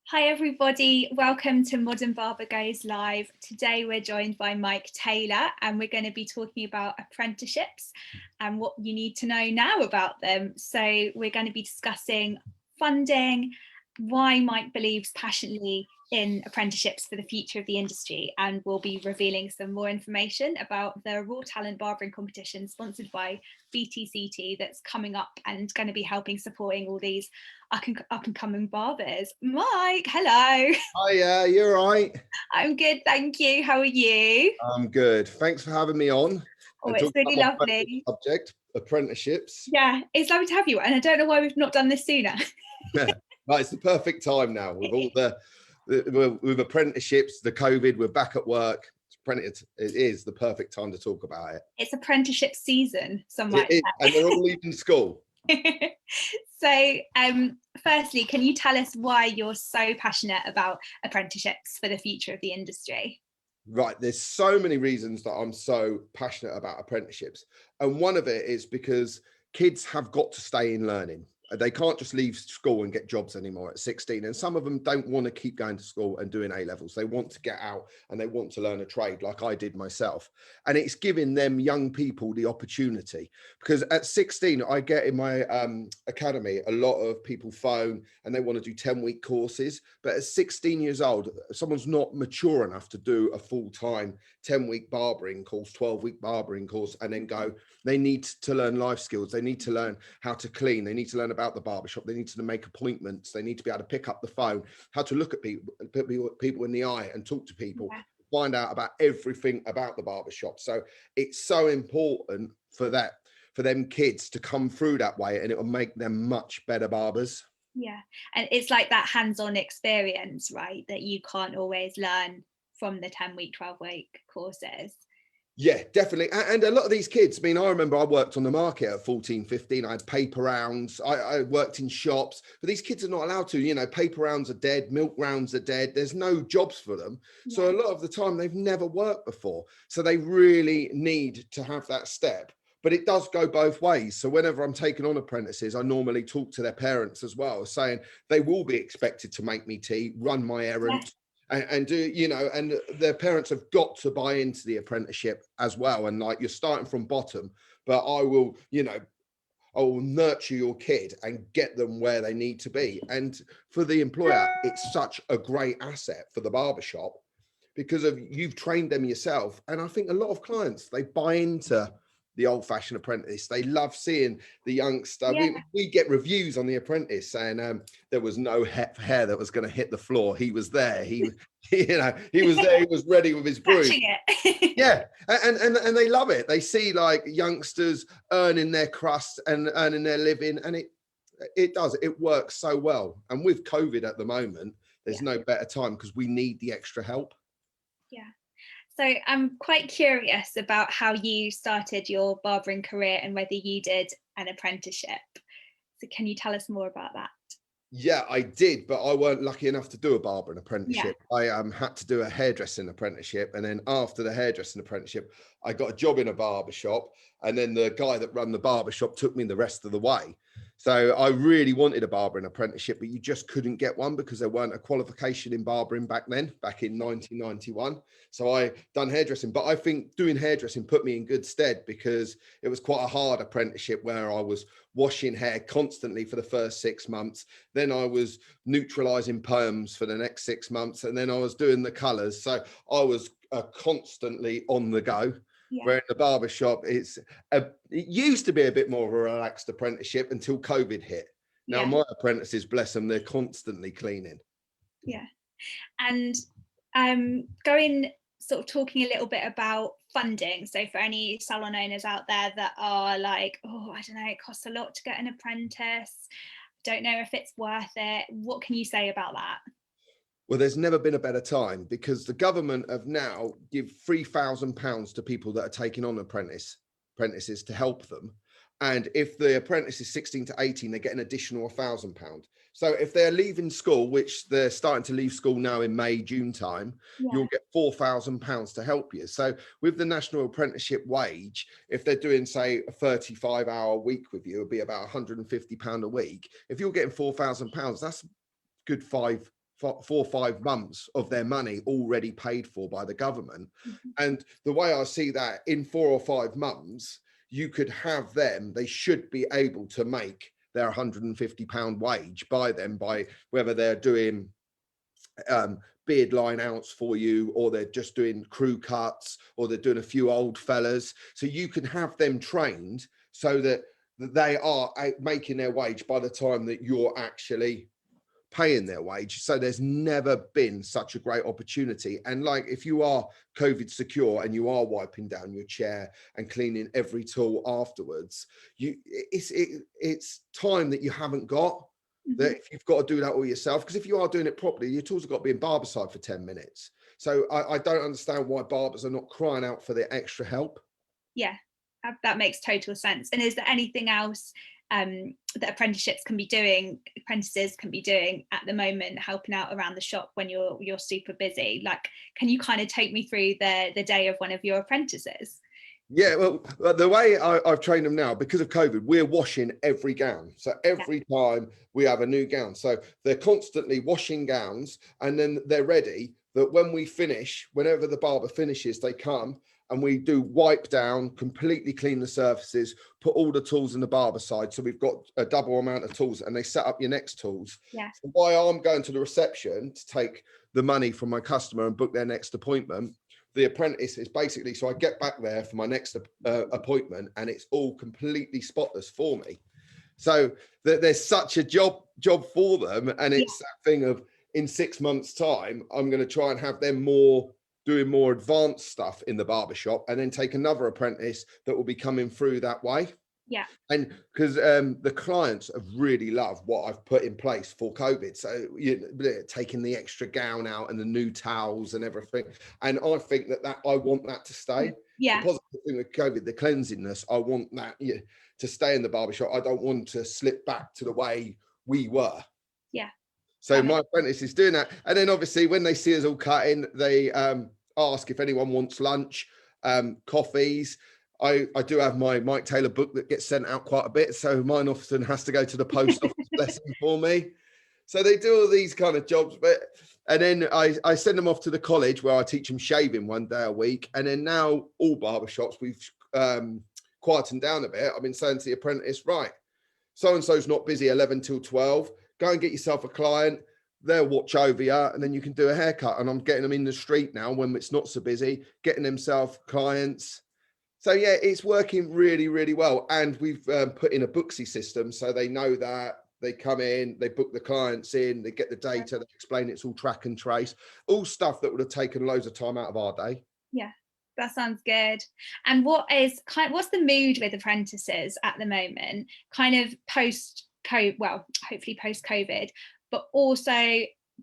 Hi everybody, welcome to Modern Barber Goes Live. Today we're joined by Mike Taylor and we're going to be talking about apprenticeships and what you need to know now about them. So we're going to be discussing funding, why Mike believes passionately in apprenticeships for the future of the industry, and we'll be revealing some more information about the Raw Talent Barbering competition sponsored by BTCT that's coming up and going to be helping supporting all these up and coming barbers. Mike, hello. Hi, you're right. I'm good, thank you. How are you? I'm good. Thanks for having me on Oh, and it's talking really about my favourite lovely. subject, apprenticeships. Yeah, it's lovely to have you, and I don't know why we've not done this sooner. Right, it's the perfect time now with all with apprenticeships, the COVID, we're back at work. It is the perfect time to talk about it. It's apprenticeship season, some It might is, and they're all leaving school. say. So, firstly, can you tell us why you're so passionate about apprenticeships for the future of the industry? Right, there's so many reasons that I'm so passionate about apprenticeships, and one of it is because kids have got to stay in learning. They can't just leave school and get jobs anymore at 16, and some of them don't want to keep going to school and doing A levels. They want to get out and they want to learn a trade like I did myself, and it's giving them young people the opportunity. Because at 16, I get in my academy, a lot of people phone and they want to do 10-week courses, but at 16 years old, someone's not mature enough to do a full-time 10-week barbering course, 12-week barbering course, and then go. They need to learn life skills. They need to learn how to clean. They need to learn about the barbershop. They need to make appointments. They need to be able to pick up the phone, how to look at people in the eye and talk to people, Yeah. find out about everything about the barbershop. So it's so important for them kids to come through that way, and it will make them much better barbers. Yeah, and it's like that hands-on experience, right, that you can't always learn from the 10-week, 12-week courses. Yeah, definitely. And a lot of these kids, I mean, I remember I worked on the market at 14, 15. I had paper rounds. I worked in shops, but these kids are not allowed to. Paper rounds are dead. Milk rounds are dead. There's no jobs for them. Yeah. So a lot of the time they've never worked before. So they really need to have that step. But it does go both ways. So whenever I'm taking on apprentices, I normally talk to their parents as well, saying they will be expected to make me tea, run my errands, and do, and their parents have got to buy into the apprenticeship as well. And like, you're starting from bottom, but I will nurture your kid and get them where they need to be. And for the employer, it's such a great asset for the barbershop because of you've trained them yourself. And I think a lot of clients, they buy into the old-fashioned apprentice. They love seeing the youngster. Yeah. We get reviews on the apprentice saying there was no hair that was going to hit the floor. He was there. He was there. He was ready with his broom. Yeah, and they love it. They see like youngsters earning their crust and earning their living, and it works so well. And with COVID at the moment, there's no better time because we need the extra help. Yeah. So I'm quite curious about how you started your barbering career and whether you did an apprenticeship. So can you tell us more about that? Yeah, I did, but I weren't lucky enough to do a barbering apprenticeship. Yeah. I had to do a hairdressing apprenticeship, and then after the hairdressing apprenticeship, I got a job in a barber shop, and then the guy that ran the barber shop took me the rest of the way. So I really wanted a barbering apprenticeship, but you just couldn't get one because there weren't a qualification in barbering back then, back in 1991. So I done hairdressing, but I think doing hairdressing put me in good stead because it was quite a hard apprenticeship where I was washing hair constantly for the first 6 months. Then I was neutralizing perms for the next 6 months, and then I was doing the colors. So I was constantly on the go. Yeah. Where in the barber shop, it used to be a bit more of a relaxed apprenticeship until COVID hit. Now my apprentices, bless them, they're constantly cleaning. Yeah. And talking a little bit about funding. So for any salon owners out there that are like, oh, I don't know, it costs a lot to get an apprentice, don't know if it's worth it. What can you say about that? Well, there's never been a better time because the government have now give £3,000 to people that are taking on apprentices to help them. And if the apprentice is 16 to 18, they get an additional £1,000. So if they're leaving school, which they're starting to leave school now in May, June time, you'll get £4,000 to help you. So with the national apprenticeship wage, if they're doing, say, a 35-hour week with you, it'll be about £150 a week. If you're getting £4,000, that's good 4 or 5 months of their money already paid for by the government. Mhm. And the way I see that, in 4 or 5 months, you could have them, they should be able to make their £150 wage by them, by whether they're doing beard line outs for you, or they're just doing crew cuts, or they're doing a few old fellas. So you can have them trained so that they are making their wage by the time that you're actually paying their wage. So there's never been such a great opportunity. And like, if you are COVID secure and you are wiping down your chair and cleaning every tool afterwards, it's time that you haven't got. That Mhm. if you've got to do that all yourself, because if you are doing it properly, your tools have got to be in Barbicide for 10 minutes. So I don't understand why barbers are not crying out for their extra help. Yeah, that makes total sense. And is there anything else that apprentices can be doing at the moment, helping out around the shop when you're super busy? Like, can you kind of take me through the day of one of your apprentices? Yeah, well, the way I've trained them now, because of COVID, we're washing every gown. So Yeah. every time we have a new gown. So they're constantly washing gowns, and then they're ready that when we finish, whenever the barber finishes, they come and we do wipe down, completely clean the surfaces, put all the tools in the barber side. So we've got a double amount of tools, and they set up your next tools. Yeah. So while I'm going to the reception to take the money from my customer and book their next appointment, the apprentice is basically, so I get back there for my next appointment, and it's all completely spotless for me. So there's such a job for them, and Yeah. it's that thing of, in 6 months time, I'm going to try and have them doing more advanced stuff in the barbershop, and then take another apprentice that will be coming through that way. Yeah. And because the clients have really loved what I've put in place for COVID. So taking the extra gown out and the new towels and everything. And I think that I want that to stay. The Yeah. positive thing with COVID, the cleansiness, I want that to stay in the barbershop. I don't want to slip back to the way we were. Yeah. So my apprentice is doing that. And then obviously when they see us all cutting, they ask if anyone wants lunch, coffees. I do have my Mike Taylor book that gets sent out quite a bit. So mine often has to go to the post office, bless them, for me. So they do all these kind of jobs. And then I send them off to the college where I teach them shaving 1 day a week. And then now all barbershops, we've quietened down a bit. I've been saying to the apprentice, right, so-and-so's not busy 11 till 12. Go and get yourself a client. They'll watch over you, and then you can do a haircut. And I'm getting them in the street now when it's not so busy, getting themselves clients. So yeah, it's working really, really well. And we've put in a Booksy system, so they know that they come in, they book the clients in, they get the data, they explain it's all track and trace, all stuff that would have taken loads of time out of our day. Yeah. That sounds good. And what's the mood with apprentices at the moment? Kind of post-COVID, well, hopefully post-COVID, but also,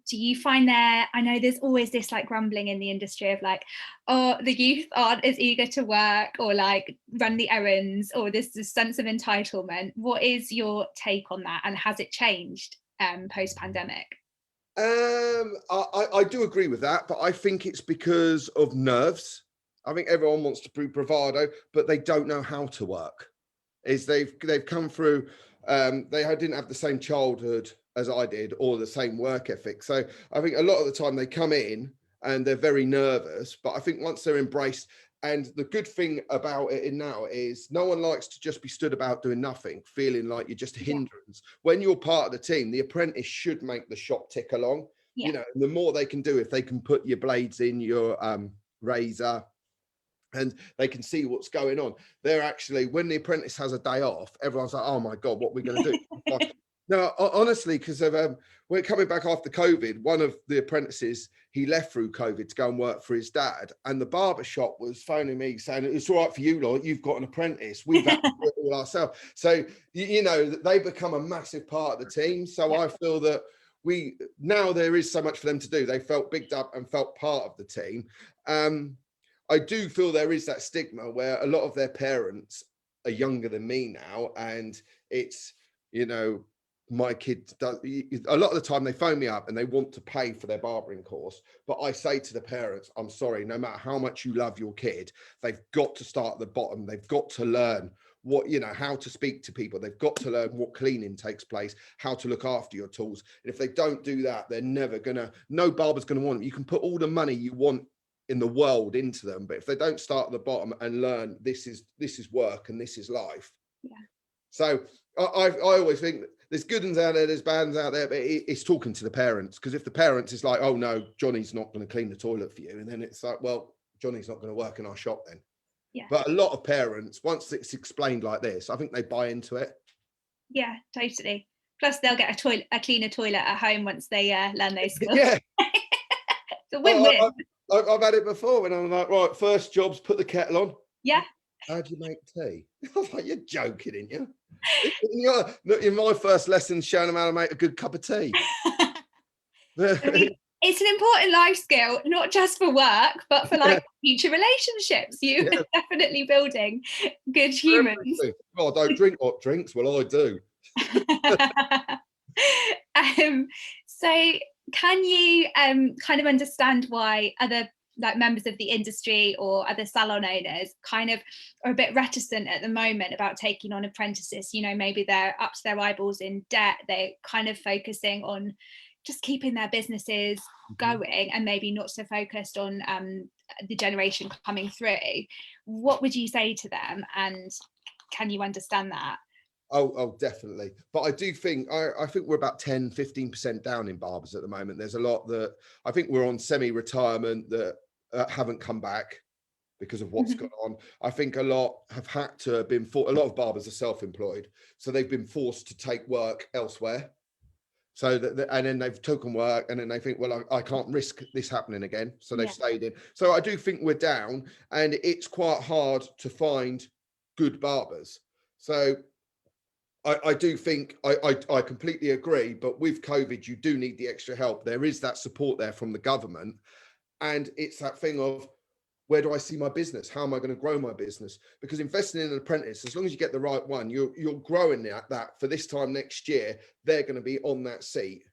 do you find I know there's always this like grumbling in the industry of like, oh, the youth aren't as eager to work or like run the errands, or this sense of entitlement. What is your take on that? And has it changed post-pandemic? I do agree with that, but I think it's because of nerves. I think everyone wants to prove bravado, but they don't know how to work. They've come through, they didn't have the same childhood as I did, or the same work ethic. So I think a lot of the time they come in and they're very nervous, but I think once they're embraced, and the good thing about it now is no one likes to just be stood about doing nothing, feeling like you're just a hindrance. When you're part of the team, the apprentice should make the shop tick along. Yeah. The more they can do, if they can put your blades in your razor, and they can see what's going on. They're actually, when the apprentice has a day off, everyone's like, oh my God, what are we going to do? No, honestly, because we're coming back after COVID, one of the apprentices, he left through COVID to go and work for his dad. And the barber shop was phoning me saying, it's all right for you, Lord, you've got an apprentice. We've had to do it all ourselves. So, they become a massive part of the team. So I feel that now there is so much for them to do. They felt bigged up and felt part of the team. I do feel there is that stigma where a lot of their parents are younger than me now, and it's, my kid does, a lot of the time they phone me up and they want to pay for their barbering course, but I say to the parents, I'm sorry, no matter how much you love your kid, they've got to start at the bottom. They've got to learn what, you know, how to speak to people. They've got to learn what cleaning takes place, how to look after your tools. And if they don't do that, they're never gonna, no barber's gonna want them. You can put all the money you want in the world into them, but if they don't start at the bottom and learn this is work and this is life. Yeah. So I always think that there's good ones out there, there's bad ones out there, but it's talking to the parents, because if the parents is like, oh no, Johnny's not going to clean the toilet for you, and then it's like, well, Johnny's not going to work in our shop then. Yeah. But a lot of parents, once it's explained like this, I think they buy into it. Yeah, totally. Plus they'll get a cleaner toilet at home once they learn those skills. Yeah. It's a win-win. I've had it before when I'm like, right, first job's put the kettle on. Yeah. How do you make tea? I was like, you're joking, aren't you? In my first lesson, showing them how to make a good cup of tea. I mean, it's an important life skill, not just for work, but for like future relationships. You are definitely building good humans. Oh, I don't drink hot drinks. Well, I do. So can you kind of understand why other like members of the industry or other salon owners kind of are a bit reticent at the moment about taking on apprentices? You know, maybe they're up to their eyeballs in debt, they're kind of focusing on just keeping their businesses going and maybe not so focused on the generation coming through. What would you say to them, and can you understand that? Oh, definitely. But I do think, I think we're about 10-15% down in barbers at the moment. There's a lot that I think we're on semi-retirement that haven't come back because of what's gone on. I think a lot have had to have been, a lot of barbers are self-employed, so they've been forced to take work elsewhere. So that, and then they've taken work, and then they think, well, I can't risk this happening again. So they've stayed in. So I do think we're down, and it's quite hard to find good barbers. So I do think I completely agree, but with COVID, you do need the extra help. There is that support there from the government. And it's that thing of, where do I see my business? How am I going to grow my business? Because investing in an apprentice, as long as you get the right one, you're growing that for this time next year, they're going to be on that seat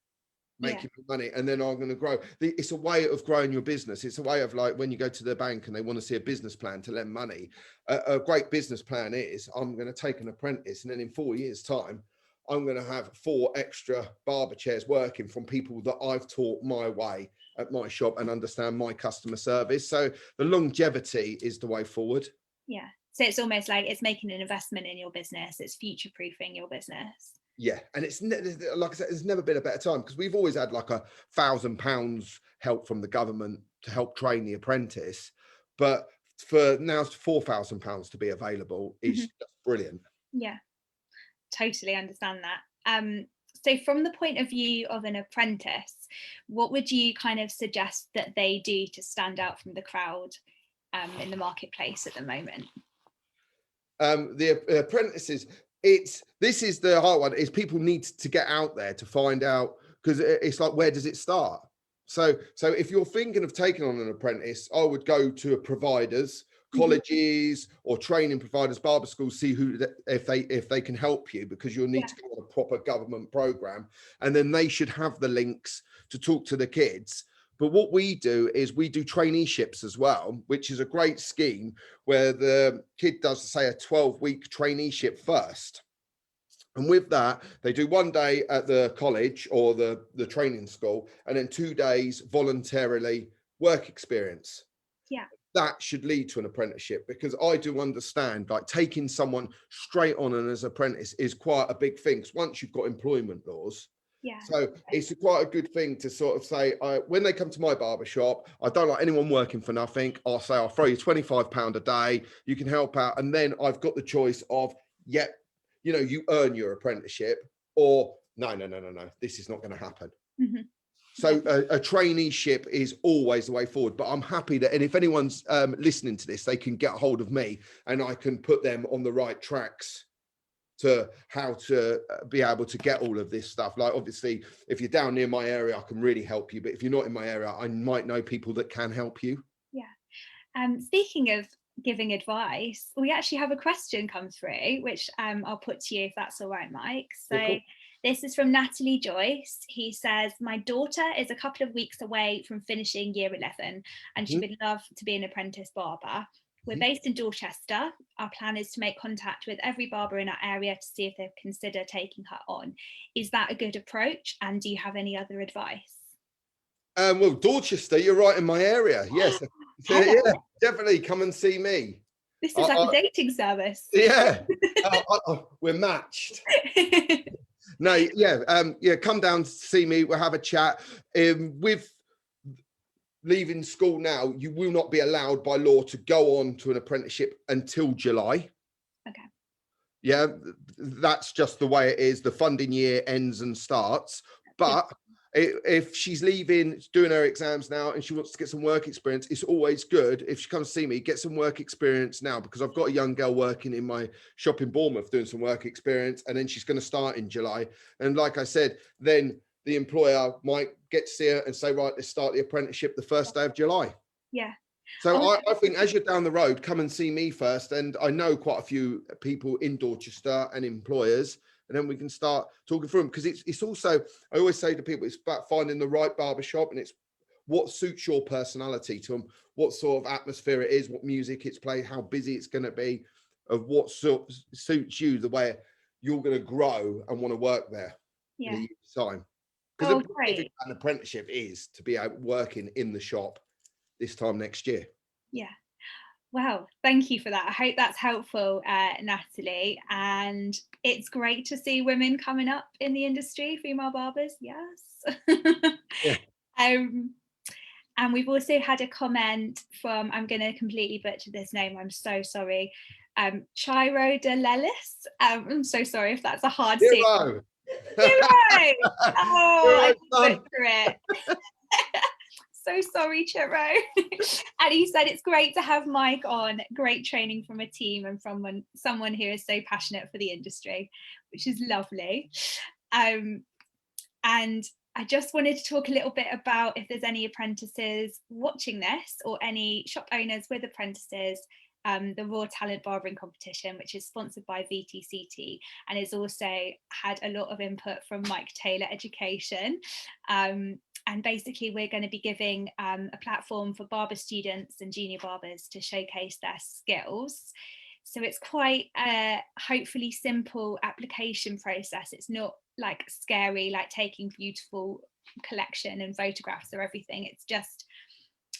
making money, and then I'm going to grow. It's a way of growing your business. It's a way of, like, when you go to the bank and they want to see a business plan to lend money, a great business plan is, I'm going to take an apprentice, and then in 4 years time, I'm going to have 4 extra barber chairs working from people that I've taught my way at my shop and understand my customer service. So the longevity is the way forward. Yeah. So it's almost like it's making an investment in your business. It's future proofing your business. Yeah, and it's like I said, there's never been a better time, because we've always had like £1,000 help from the government to help train the apprentice, but for now £4,000 to be available is just brilliant. Yeah, totally understand that. So from the point of view of an apprentice, what would you kind of suggest that they do to stand out from the crowd in the marketplace at the moment? The apprentices, this is the hard one, is people need to get out there to find out, because it's like, where does it start? So if you're thinking of taking on an apprentice, I would go to providers, colleges or training providers, barber schools, see if they can help you, because you'll need to go on a proper government program, and then they should have the links to talk to the kids. But what we do is we do traineeships as well, which is a great scheme where the kid does, say, a 12-week traineeship first. And with that, they do 1 day at the college or the training school, and then 2 days voluntarily work experience. Yeah. That should lead to an apprenticeship, because I do understand, like, taking someone straight on and as an apprentice is quite a big thing. Once you've got employment laws. Yeah. So it's quite a good thing to sort of say, when they come to my barbershop, I don't like anyone working for nothing. I'll say, I'll throw you £25 a day. You can help out. And then I've got the choice of, you earn your apprenticeship, or no, this is not going to happen. So a traineeship is always the way forward. But I'm happy that, and if anyone's listening to this, they can get a hold of me and I can put them on the right tracks to how to be able to get all of this stuff. Like, obviously, if you're down near my area, I can really help you. But if you're not in my area, I might know people that can help you. Yeah. Speaking of giving advice, we actually have a question come through, which I'll put to you if that's all right, Mike. So cool. This is from Natalie Joyce. He says, my daughter is a couple of weeks away from finishing year 11 and she would love to be an apprentice barber. We're based in Dorchester. Our plan is to make contact with every barber in our area to see if they'd consider taking her on. Is that a good approach? And do you have any other advice? Well, Dorchester, you're right in my area. Yes. So, Hello. yeah, definitely come and see me. This is like a dating service. Yeah, we're matched. No, yeah, yeah, come down to see me. We'll have a chat. With leaving school now, you will not be allowed by law to go on to an apprenticeship until July. Okay. Yeah, that's just the way it is. The funding year ends and starts. But if she's leaving, doing her exams now, and she wants to get some work experience, it's always good if she comes see me, get some work experience now, because I've got a young girl working in my shop in Bournemouth doing some work experience, and then she's going to start in July. And like I said, then the employer might get to see her and say, right, let's start the apprenticeship the first day of July. Yeah. So I think as you're down the road, come and see me first. And I know quite a few people in Dorchester and employers, and then we can start talking through them. Because it's also, I always say to people, it's about finding the right barbershop, and it's what suits your personality to them, what sort of atmosphere it is, what music it's playing, how busy it's going to be, of what sort suits you, the way you're going to grow and want to work there in a year's time. Because an apprenticeship is to be out working in the shop this time next year. Yeah. Wow, thank you for that. I hope that's helpful, Natalie. And it's great to see women coming up in the industry, female barbers. Yes. Yeah. And we've also had a comment from, I'm going to completely butcher this name, I'm so sorry, Chiro de Lelis. I'm so sorry if that's a hard C. Hero. Oh, I can butcher it. So sorry, Chiro. And he said it's great to have Mike on, great training from a team and from someone who is so passionate for the industry, which is lovely. And I just wanted to talk a little bit about if there's any apprentices watching this or any shop owners with apprentices, the Raw Talent Barbering Competition, which is sponsored by VTCT and has also had a lot of input from Mike Taylor Education. And basically we're going to be giving a platform for barber students and junior barbers to showcase their skills. So it's quite a hopefully simple application process. It's not like scary, like taking beautiful collection and photographs or everything. It's just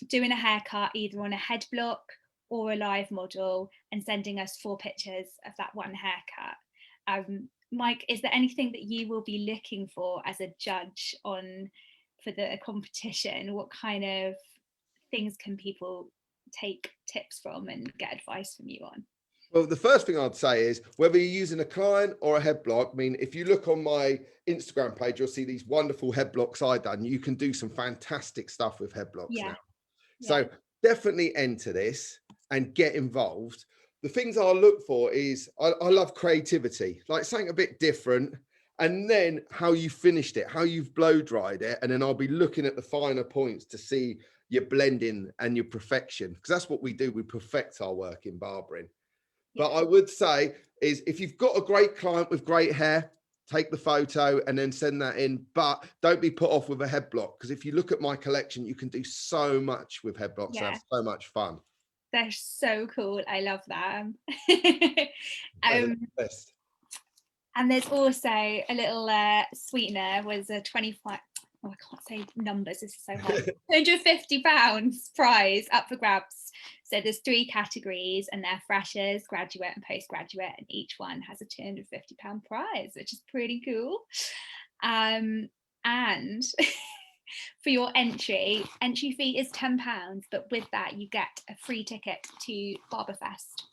doing a haircut either on a head block or a live model and sending us 4 pictures of that one haircut. Mike, is there anything that you will be looking for as a judge for the competition? What kind of things can people take tips from and get advice from you on? Well, the first thing I'd say is whether you're using a client or a head block. I mean, if you look on my Instagram page, you'll see these wonderful head blocks I've done. You can do some fantastic stuff with head blocks now. So definitely enter this and get involved. The things I look for is I love creativity, like something a bit different. And then how you finished it, how you've blow dried it. And then I'll be looking at the finer points to see your blending and your perfection, because that's what we do. We perfect our work in barbering. But I would say is if you've got a great client with great hair, take the photo and then send that in. But don't be put off with a head block, because if you look at my collection, you can do so much with head blocks and have so much fun. They're so cool. I love them. And there's also a little sweetener was a 25, oh, I can't say numbers, this is so hard, £250 prize up for grabs. So there's 3 categories and they're freshers, graduate and postgraduate, and each one has a £250 prize, which is pretty cool. And for your entry fee is £10, but with that you get a free ticket to Barberfest.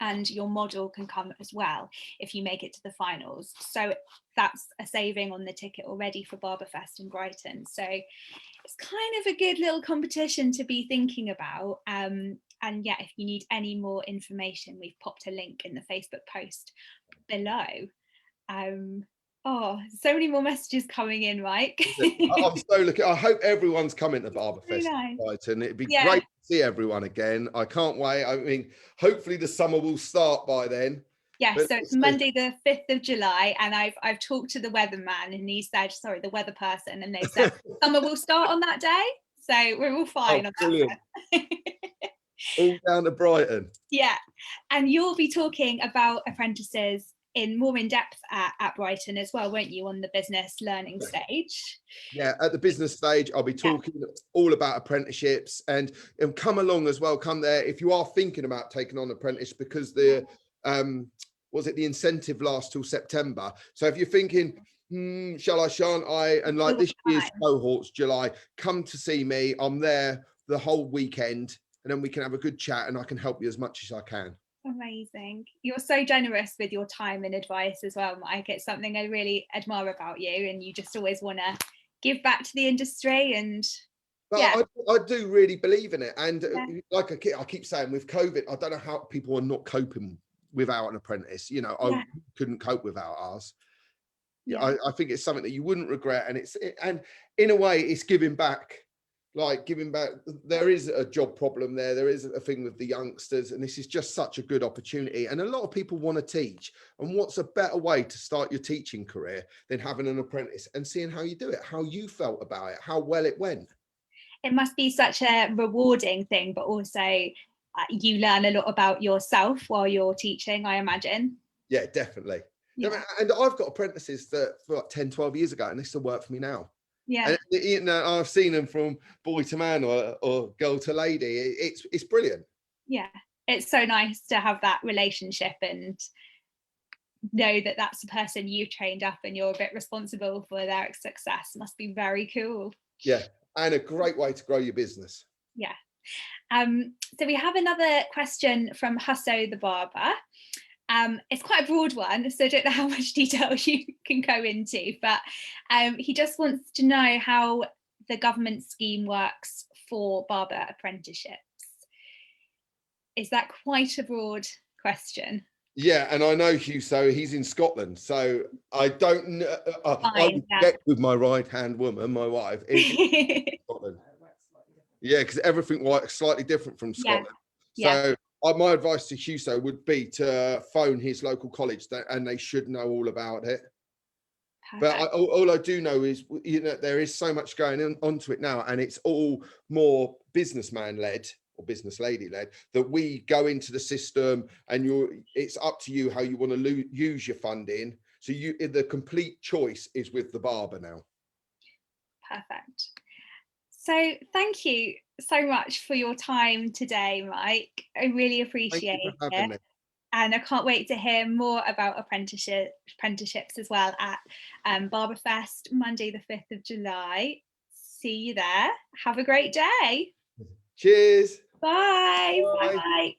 And your model can come as well if you make it to the finals. So that's a saving on the ticket already for Barberfest in Brighton. So it's kind of a good little competition to be thinking about. And yeah, if you need any more information, we've popped a link in the Facebook post below. Oh, so many more messages coming in, Mike. I'm so looking. I hope everyone's coming to Barberfest in Brighton. It'd be great to see everyone again. I can't wait. I mean, hopefully the summer will start by then. Yeah, so it's Monday the 5th of July, and I've talked to the weatherman, and he said, sorry, the weather person, and they said summer will start on that day. So we're all fine on that. All down to Brighton. Yeah, and you'll be talking about apprentices more in depth at Brighton as well, won't you, on the business learning stage? Yeah, at the business stage, I'll be talking all about apprenticeships, and come along as well. Come there if you are thinking about taking on an apprentice, because the the incentive lasts till September. So if you're thinking, shall I, shan't I, and like this year's cohort's July, come to see me. I'm there the whole weekend, and then we can have a good chat, and I can help you as much as I can. Amazing. You're so generous with your time and advice as well, Mike. It's something I really admire about you, and you just always want to give back to the industry. And I do really believe in it. And like I keep saying, with COVID, I don't know how people are not coping without an apprentice. You know, I couldn't cope without ours. I think it's something that you wouldn't regret, and in a way it's giving back. Like giving back. There is a job problem there is a thing with the youngsters, and this is just such a good opportunity, and a lot of people want to teach, and what's a better way to start your teaching career than having an apprentice and seeing how you do it, how you felt about it, how well it went. It must be such a rewarding thing, but also you learn a lot about yourself while you're teaching, I imagine. Yeah, definitely. Yeah. And I've got apprentices that for like 10-12 years ago, and they still work for me now. Yeah, and you know, I've seen them from boy to man or girl to lady. It's brilliant. Yeah, it's so nice to have that relationship and know that that's the person you've trained up and you're a bit responsible for their success. Must be very cool. Yeah, and a great way to grow your business. Yeah. So we have another question from Husso the barber. It's quite a broad one, so I don't know how much detail you can go into, but he just wants to know how the government scheme works for barber apprenticeships. Is that quite a broad question? Yeah, and I know Husso, he's in Scotland, so I don't know. I would get with my right-hand woman, my wife, in Scotland. Yeah, because everything works slightly different from Scotland. So my advice to Husso would be to phone his local college, and they should know all about it. Perfect. But all I do know is, you know, there is so much going onto it now, and it's all more businessman led or business lady led, that we go into the system, and it's up to you how you want to use your funding. So the complete choice is with the barber now. Perfect. So thank you so much for your time today, Mike. I really appreciate it. And I can't wait to hear more about apprenticeships as well at Barberfest, Monday the 5th of July. See you there. Have a great day. Cheers. Bye. Bye. Bye.